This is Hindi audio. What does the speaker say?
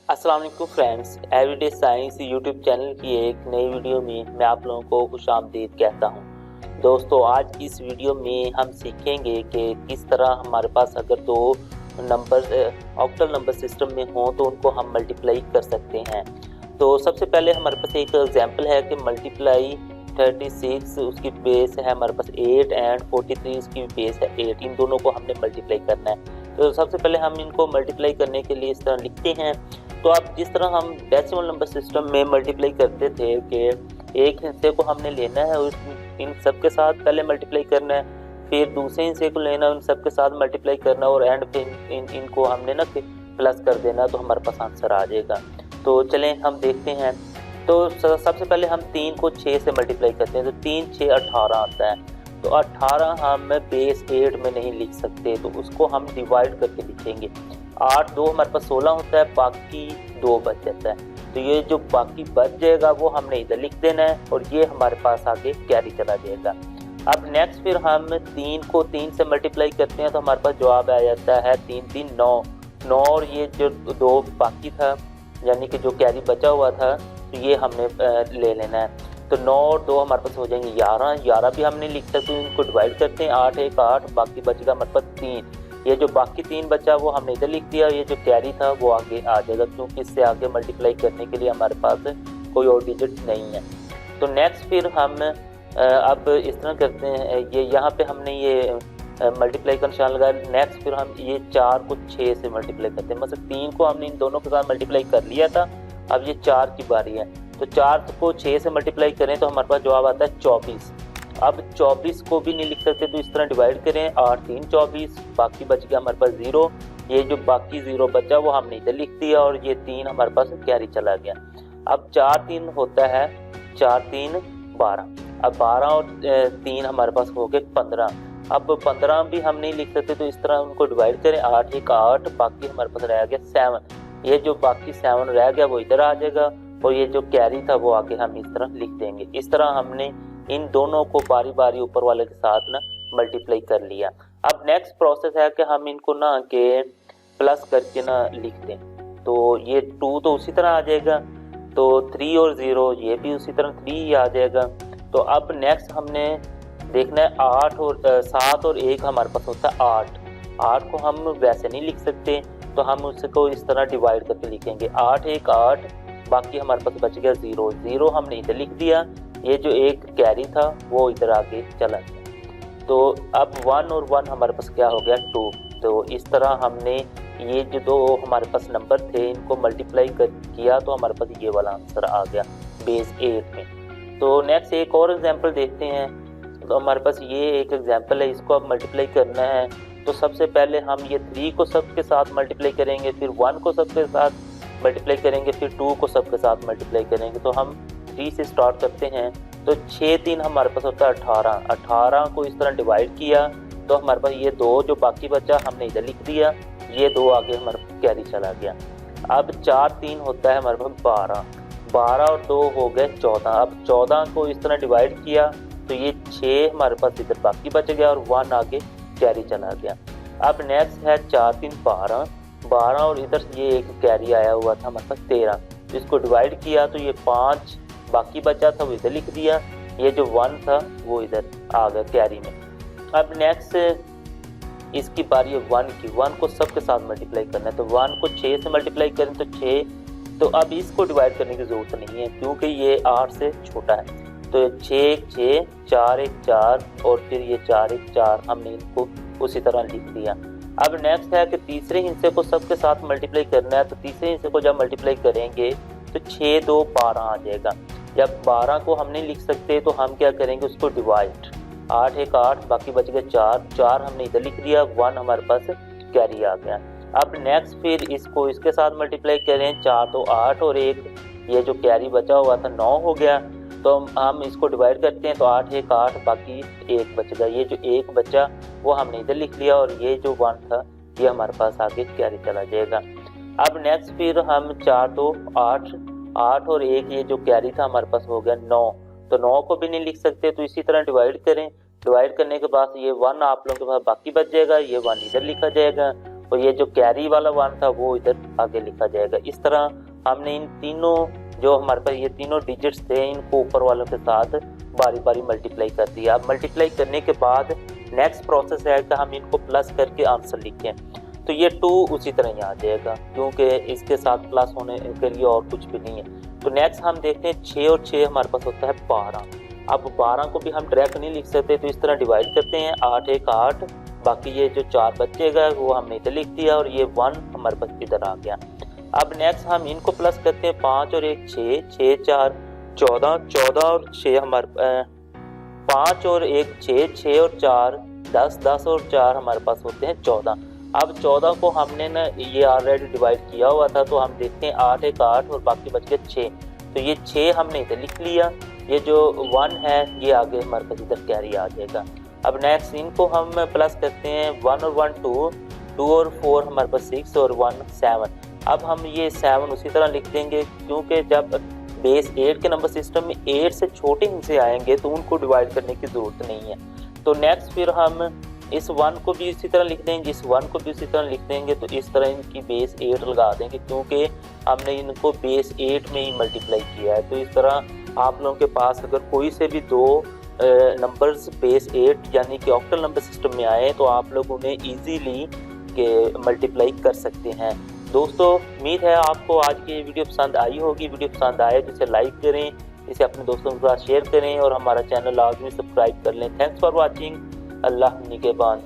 अस्सलाम वालेकुम friends, everyday science YouTube channel की एक नई वीडियो में मैं आप लोगों को खुशामदीद कहता हूं। दोस्तों, आज की इस वीडियो में हम सीखेंगे कि किस तरह हमारे पास अगर दो नंबर ऑक्टल नंबर सिस्टम में हों तो उनको हम मल्टीप्लाई कर सकते हैं। तो सबसे पहले हमारे पास एक एग्जांपल है कि मल्टीप्लाई 36 उसकी बेस है हमारे पास 8 एंड 43 उसकी बेस है 8। इन दोनों को हमने मल्टीप्लाई करना है। तो सबसे पहले हम इनको मल्टीप्लाई करने के लिए इस तरह लिखते हैं। तो आप जिस तरह हम डेसिमल नंबर सिस्टम में मल्टीप्लाई करते थे कि एक हिस्से को हमने लेना है और इन सब के साथ पहले मल्टीप्लाई करना है, फिर दूसरे हिस्से को लेना उन सब के साथ मल्टीप्लाई करना और एंड पे इनको हमने ना प्लस कर देना, तो हमारे पास आंसर आ जाएगा। तो चलें हम देखते हैं। तो सबसे पहले हम 3 को 6 से मल्टीप्लाई करते हैं, तो 3 6 18 आता है। तो 18 हम बेस 8 में नहीं लिख सकते, तो उसको हम डिवाइड करके लिखेंगे। 8 2 हमारे पास 16 होता है, बाकी 2 बच जाता है। तो ये जो बाकी बच जाएगा वो हमने इधर लिख देना है और ये हमारे पास आगे कैरी चला जाएगा। अब नेक्स्ट फिर हम 3 को 3 से मल्टीप्लाई करते हैं, तो हमारे पास जवाब आ जाता है 3 3 9 9, और ये जो 2 बाकी था यानी कि जो कैरी बचा हुआ था, तो ये हमने ले लेना है। तो 9 और 2 हमारे पास हो जाएंगे 11। 11 भी हमने लिख सकते हैं, इनको डिवाइड करते हैं। 8 1 8, बाकी बचेगा हमारे पास 3। ये जो बाकी 3 बचा वो हमने इधर लिख दिया, ये जो कैरी था वो आगे आ जाएगा, क्योंकि इससे आगे मल्टीप्लाई करने के लिए हमारे पास कोई और डिजिट नहीं है। तो नेक्स्ट फिर हम अब इस तरह करते हैं, ये यहाँ पे हमने ये मल्टीप्लाई का निशान लगाया। नेक्स्ट फिर हम ये 4 को 6 से मल्टीप्लाई करते हैं। मतलब 3 को हमने इन दोनों के साथ मल्टीप्लाई कर लिया था, अब ये 4 की बारी है। तो 4 को 6 से मल्टीप्लाई करें तो हमारे पास जवाब आता है 24। अब 24 को भी नहीं लिख सकते, तो इस तरह डिवाइड करें। 8 3 24, बाकी बच गया हमारे पास 0। ये जो बाकी 0 बचा वो हमने इधर लिख दिया और ये 3 हमारे पास कैरी चला गया। अब 4 3 होता है 4 3 12। अब 12 और 3 हमारे पास हो गए 15। अब 15 भी हम नहीं लिख सकते, तो इस तरह उनको डिवाइड करें। 8 1 8, बाकी हमारे पास रह गया 7। ये जो बाकी 7 रह गया वो इधर आ जाएगा और ये जो कैरी था वो आगे हम इस तरह लिख देंगे। इस तरह हमने इन दोनों को बारी बारी ऊपर वाले के साथ ना मल्टीप्लाई कर लिया। अब नेक्स्ट प्रोसेस है कि हम इनको ना के प्लस करके ना लिख दें। तो ये 2 तो उसी तरह आ जाएगा, तो 3 और 0 ये भी उसी तरह 3 ही आ जाएगा। तो अब नेक्स्ट हमने देखना है 8 और 7 और 1 हमारे पास होता है 8। 8 को हम वैसे नहीं लिख सकते, तो हम उसको इस तरह डिवाइड करके लिखेंगे। 8 1 8, बाकी हमारे पास बच गया 0। 0 हमने इधर लिख दिया, ये जो एक कैरी था वो इधर आगे चला गया। तो अब 1 और 1 हमारे पास क्या हो गया 2। तो इस तरह हमने ये जो दो हमारे पास नंबर थे इनको मल्टीप्लाई किया, तो हमारे पास ये वाला आंसर आ गया बेस 8 में। तो नेक्स्ट एक और एग्जांपल देखते हैं। तो हमारे पास ये एक एग्जांपल है, इसको अब मल्टीप्लाई करना है। तो सबसे पहले हम ये 3 को सबके साथ मल्टीप्लाई करेंगे, फिर 1 को सबके साथ मल्टीप्लाई करेंगे, फिर 2 को सबके साथ मल्टीप्लाई करेंगे। तो हम 3 से स्टार्ट करते हैं। तो 6 3 हमारे पास होता है 18। 18 को इस तरह डिवाइड किया तो हमारे पास ये 2 जो बाकी बचा हमने इधर लिख दिया, ये 2 आगे हमारे पास कैरी चला गया। अब 4 3 होता है हमारे पास 12। 12 और 2 हो गए 14। अब 14 को इस तरह डिवाइड किया तो ये 6 हमारे पास इधर बाकी बच गया और 1 आगे कैरी चला गया। अब नेक्स्ट है 4 3 12। 12 और इधर ये एक कैरी आया हुआ था हमारे पास 13। तो इसको डिवाइड किया तो ये 5 बाकी बचा था वो इधर लिख दिया, ये जो 1 था वो इधर आ गया कैरी में। अब नेक्स्ट इसकी बारी है 1 की। 1 को सबके साथ मल्टीप्लाई करना है, तो 1 को 6 से मल्टीप्लाई करें तो 6। तो अब इसको डिवाइड करने की ज़रूरत नहीं है क्योंकि ये 8 से छोटा है। तो 6 1 6, 4 1 4 और फिर ये 4 1 4 हमने इनको उसी तरह लिख दिया। अब नेक्स्ट है कि तीसरे हिस्से को सबके साथ मल्टीप्लाई करना है। तो तीसरे हिस्से को जब मल्टीप्लाई करेंगे तो 6 2 12 आ जाएगा। जब 12 को हम नहीं लिख सकते तो हम क्या करेंगे उसको डिवाइड। 8 1 8, बाकी बच गए 4। 4 हमने इधर लिख दिया, 1 हमारे पास कैरी आ गया। अब नेक्स्ट फिर इसको इसके साथ मल्टीप्लाई करें। 4 तो 8 और 1, ये जो कैरी बचा हुआ था 9 हो गया। तो हम इसको डिवाइड करते हैं, तो 8 1 8, बाकी 1 बच गया। ये जो 1 बचा वो हमने इधर लिख लिया और ये जो 1 था ये हमारे पास आगे कैरी चला जाएगा। अब नेक्स्ट फिर हम 4 तो 8 8 और 1, ये जो कैरी था हमारे पास हो गया 9। तो 9 को भी नहीं लिख सकते, तो इसी तरह डिवाइड करें। डिवाइड करने के बाद ये 1 आप लोगों के पास बाकी बच जाएगा, ये 1 इधर लिखा जाएगा और ये जो कैरी वाला 1 था वो इधर आगे लिखा जाएगा। इस तरह हमने इन तीनों जो हमारे पास ये तीनों डिजिट्स थे इनको ऊपर वालों के साथ बारी बारी मल्टीप्लाई कर दिया। अब मल्टीप्लाई करने के बाद नेक्स्ट प्रोसेस है कि हम इनको प्लस करके आंसर लिखें। तो ये 2 उसी तरह ही आ जाएगा क्योंकि इसके साथ प्लस होने के लिए और कुछ भी नहीं है। तो नेक्स्ट हम देखते हैं 6 और 6 हमारे पास होता है 12। अब 12 को भी हम डायरेक्ट नहीं लिख सकते, तो इस तरह डिवाइड करते हैं 8 1 8, बाकी ये जो 4 बचेगा वो हमने इधर लिख दिया और ये 1 हमारे पास इधर आ गया। अब नेक्स्ट हम इनको प्लस करते हैं 5 और 1 6, 6 4 14, 14 और 6 हमारे 5 और 1 6, 6 और 4 10, 10 और 4 हमारे पास होते हैं 14। अब 14 को हमने ना ये ऑलरेडी डिवाइड किया हुआ था, तो हम देखते हैं 8 1 8 और बाकी बच गए 6, तो ये 6 हमने इधर लिख लिया। ये जो 1 है ये आगे हमारे पास इधर कैरी आ जाएगा। अब नेक्स्ट इनको हम प्लस करते हैं 1 और 1 2, 2 और 4 हमारे पास 6 और 1 7। अब हम ये 7 उसी तरह लिख देंगे क्योंकि जब बेस 8 के नंबर सिस्टम में 8 से छोटे हिस्से आएंगे तो उनको डिवाइड करने की ज़रूरत नहीं है। तो नेक्स्ट फिर हम इस 1 को भी इसी तरह लिख देंगे, इस 1 को भी इसी तरह लिख देंगे। तो इस तरह इनकी बेस 8 लगा देंगे क्योंकि हमने इनको बेस 8 में ही मल्टीप्लाई किया है। तो इस तरह आप लोगों के पास अगर कोई से भी 2 नंबर्स बेस 8 यानी कि ऑक्टल नंबर सिस्टम में आए तो आप लोग उन्हें ईजीली मल्टीप्लाई कर सकते हैं। दोस्तों उम्मीद है आपको आज की वीडियो पसंद आई होगी। वीडियो पसंद आए तो इसे लाइक करें, इसे अपने दोस्तों के साथ शेयर करें और हमारा चैनल लाजमी सब्सक्राइब कर लें। Thanks for watching. अल्लाह निगहबान।